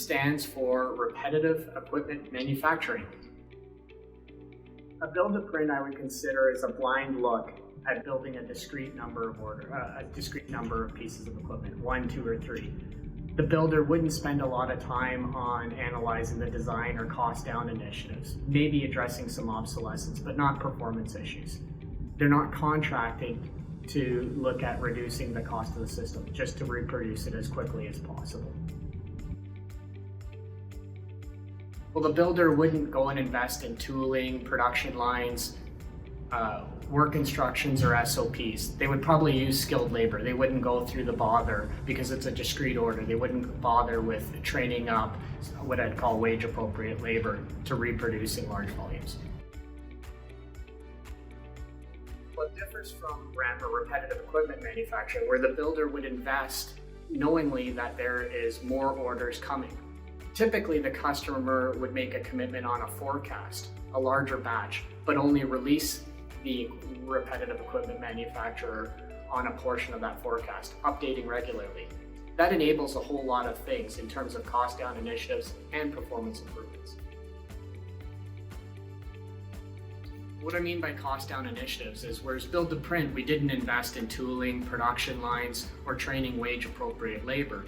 stands for repetitive equipment manufacturing. A build-to-print I would consider is a blind look at building a discrete number of pieces of equipment, 1, 2, or 3. The builder wouldn't spend a lot of time on analyzing the design or cost down initiatives, maybe addressing some obsolescence, but not performance issues. They're not contracted to look at reducing the cost of the system, just to reproduce it as quickly as possible. Well, the builder wouldn't go and invest in tooling, production lines, work instructions, or SOPs. They would probably use skilled labor. They wouldn't go through the bother, because it's a discrete order. They wouldn't bother with training up what I'd call wage appropriate labor to reproducing large volumes. What differs from REM, or repetitive equipment manufacturing, where the builder would invest knowingly that there is more orders coming. Typically, the customer would make a commitment on a forecast, a larger batch, but only release the repetitive equipment manufacturer on a portion of that forecast, updating regularly. That enables a whole lot of things in terms of cost down initiatives and performance improvements. What I mean by cost down initiatives is, whereas build to print, we didn't invest in tooling, production lines, or training wage appropriate labor.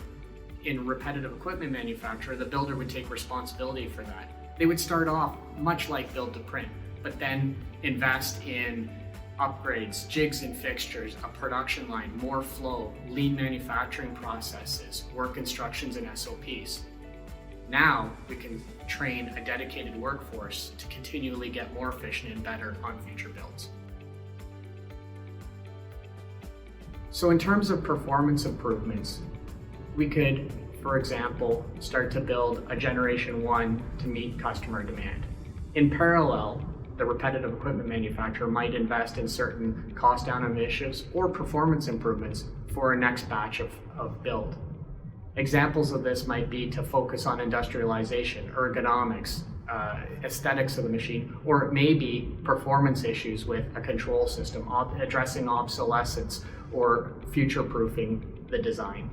In repetitive equipment manufacturer, the builder would take responsibility for that. They would start off much like build to print, but then invest in upgrades, jigs and fixtures, a production line, more flow, lean manufacturing processes, work instructions and SOPs. Now we can train a dedicated workforce to continually get more efficient and better on future builds. So in terms of performance improvements, we could, for example, start to build a Generation 1 to meet customer demand. In parallel, the repetitive equipment manufacturer might invest in certain cost down initiatives or performance improvements for a next batch of build. Examples of this might be to focus on industrialization, ergonomics, aesthetics of the machine, or it may be performance issues with a control system, addressing obsolescence or future-proofing the design.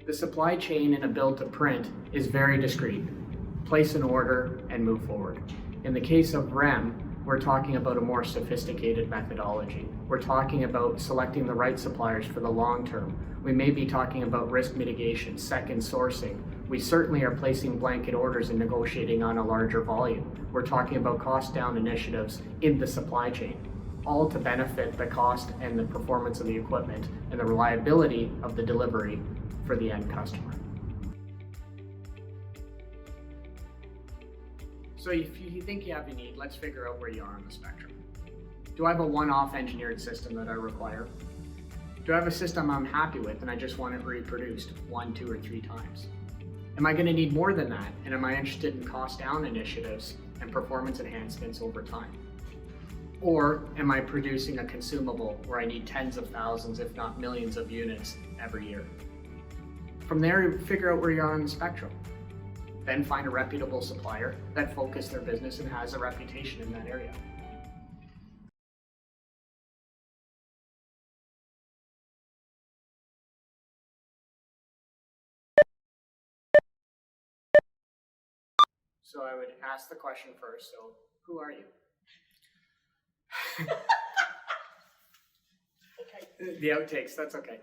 The supply chain in a build-to-print is very discrete. Place an order and move forward. In the case of REM, we're talking about a more sophisticated methodology. We're talking about selecting the right suppliers for the long term. We may be talking about risk mitigation, second sourcing. We certainly are placing blanket orders and negotiating on a larger volume. We're talking about cost down initiatives in the supply chain, all to benefit the cost and the performance of the equipment and the reliability of the delivery for the end customer. So if you think you have a need, let's figure out where you are on the spectrum. Do I have a one-off engineered system that I require? Do I have a system I'm happy with and I just want it reproduced 1, 2, or 3 times? Am I going to need more than that? And am I interested in cost down initiatives and performance enhancements over time? Or am I producing a consumable where I need tens of thousands, if not millions of units every year? From there, figure out where you are on the spectrum. Then find a reputable supplier that focuses their business and has a reputation in that area. So I would ask the question first, so who are you? Okay. The outtakes, that's okay.